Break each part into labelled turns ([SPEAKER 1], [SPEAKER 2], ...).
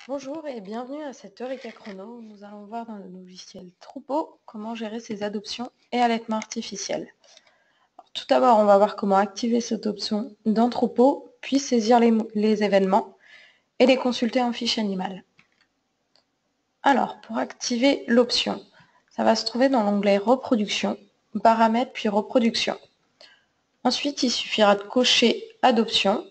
[SPEAKER 1] Bonjour et bienvenue à cette Eureka Chrono où nous allons voir dans le logiciel Troupeau comment gérer ses adoptions et allaitement artificiel. Alors, tout d'abord, on va voir comment activer cette option dans Troupeau, puis saisir les événements et les consulter en fiche animale. Alors, pour activer l'option, ça va se trouver dans l'onglet Reproduction, Paramètres puis Reproduction. Ensuite, il suffira de cocher Adoption.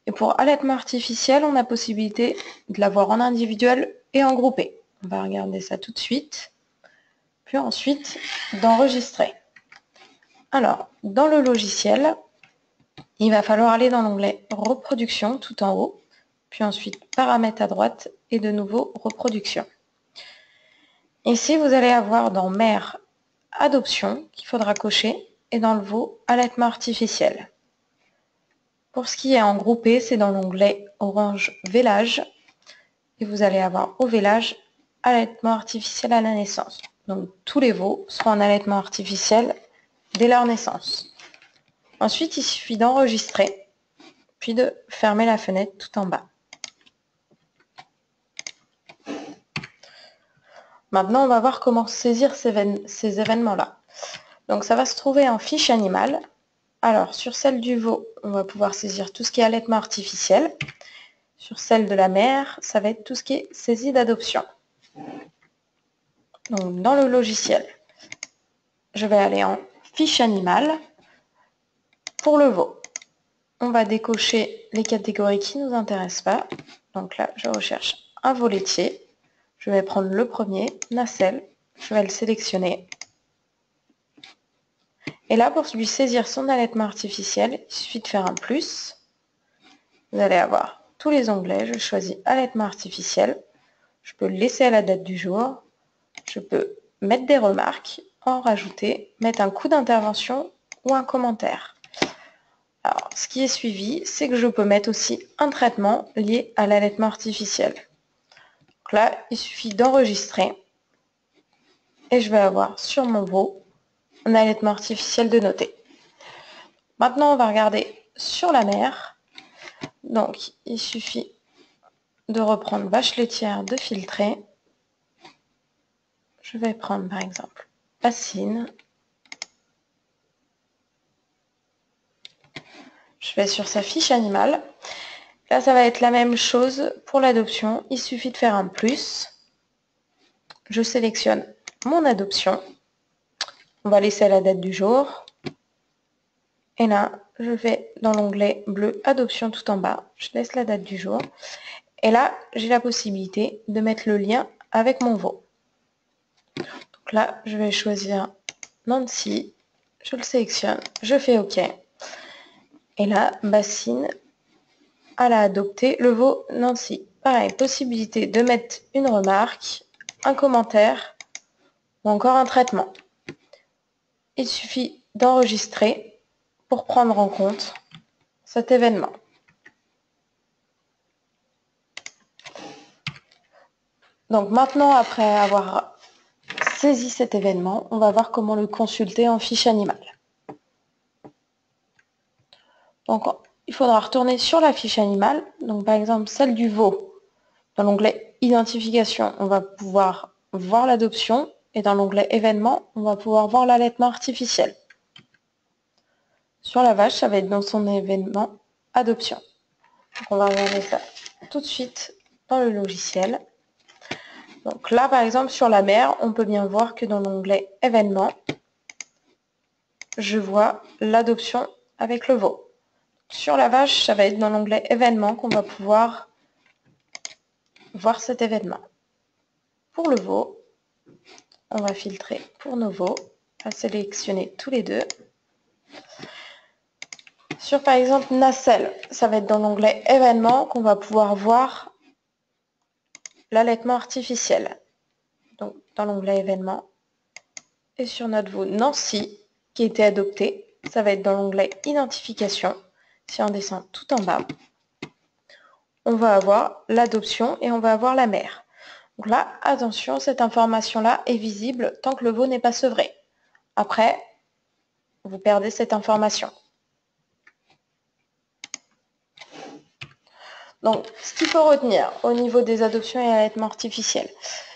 [SPEAKER 1] Et pour allaitement artificiel, on a possibilité de l'avoir en individuel et en groupé. On va regarder ça tout de suite. Puis ensuite, d'enregistrer. Alors, dans le logiciel, il va falloir aller dans l'onglet Reproduction tout en haut, puis ensuite Paramètres à droite et de nouveau Reproduction. Ici, vous allez avoir dans Mère Adoption qu'il faudra cocher et dans le veau Allaitement artificiel. Pour ce qui est en groupé, c'est dans l'onglet Orange Vélage et vous allez avoir au vélage allaitement artificiel à la naissance. Donc tous les veaux seront en allaitement artificiel dès leur naissance. Ensuite, il suffit d'enregistrer, puis de fermer la fenêtre tout en bas. Maintenant, on va voir comment saisir ces événements-là. Donc ça va se trouver en fiche animale. Alors, sur celle du veau, on va pouvoir saisir tout ce qui est allaitement artificiel. Sur celle de la mère, ça va être tout ce qui est saisie d'adoption. Donc, dans le logiciel, je vais aller en fiche animale. Pour le veau, on va décocher les catégories qui ne nous intéressent pas. Donc là, je recherche un veau laitier. Je vais prendre le premier, nacelle. Je vais le sélectionner. Et là, pour lui saisir son allaitement artificiel, il suffit de faire un plus. Vous allez avoir tous les onglets. Je choisis allaitement artificiel. Je peux le laisser à la date du jour. Je peux mettre des remarques, en rajouter, mettre un coup d'intervention ou un commentaire. Alors, ce qui est suivi, c'est que je peux mettre aussi un traitement lié à l'allaitement artificiel. Donc là, il suffit d'enregistrer et je vais avoir sur mon veau un allaitement artificiel de noter. Maintenant, on va regarder sur la mère. Donc, il suffit de reprendre vache laitière, de filtrer. Je vais prendre par exemple bassine. Je vais sur sa fiche animale. Là, ça va être la même chose pour l'adoption. Il suffit de faire un plus. Je sélectionne mon adoption. On va laisser la date du jour. Et là, je vais dans l'onglet bleu Adoption tout en bas. Je laisse la date du jour. Et là, j'ai la possibilité de mettre le lien avec mon veau. Donc là, je vais choisir Nancy. Je le sélectionne. Je fais OK. Et là, bassine, elle a adopté le veau Nancy. Pareil, possibilité de mettre une remarque, un commentaire ou encore un traitement. Il suffit d'enregistrer pour prendre en compte cet événement. Donc maintenant, après avoir saisi cet événement, on va voir comment le consulter en fiche animale. Donc il faudra retourner sur la fiche animale, donc par exemple celle du veau. Dans l'onglet Identification, on va pouvoir voir l'adoption et dans l'onglet Événements, on va pouvoir voir l'allaitement artificiel. Sur la vache, ça va être dans son événement Adoption. Donc on va regarder ça tout de suite dans le logiciel. Donc là, par exemple, sur la mère, on peut bien voir que dans l'onglet Événements, je vois l'adoption avec le veau. Sur la vache, ça va être dans l'onglet Événements qu'on va pouvoir voir cet événement. Pour le veau, on va filtrer pour nos veaux, à sélectionner tous les deux. Sur par exemple nacelle, ça va être dans l'onglet Événements qu'on va pouvoir voir l'allaitement artificiel. Donc dans l'onglet Événements. Et sur notre veau Nancy, qui a été adopté, ça va être dans l'onglet Identification. Si on descend tout en bas, on va avoir l'adoption et on va avoir la mère. Donc là, attention, cette information-là est visible tant que le veau n'est pas sevré. Après, vous perdez cette information. Donc, ce qu'il faut retenir au niveau des adoptions et allaitements artificiels,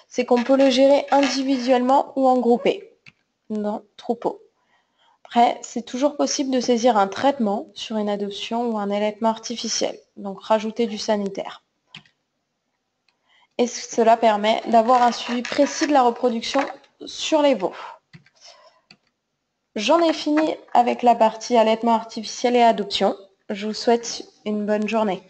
[SPEAKER 1] c'est qu'on peut le gérer individuellement ou en groupé, dans troupeau. Après, c'est toujours possible de saisir un traitement sur une adoption ou un allaitement artificiel, donc rajouter du sanitaire. Et cela permet d'avoir un suivi précis de la reproduction sur les veaux. J'en ai fini avec la partie allaitement artificiel et adoption. Je vous souhaite une bonne journée.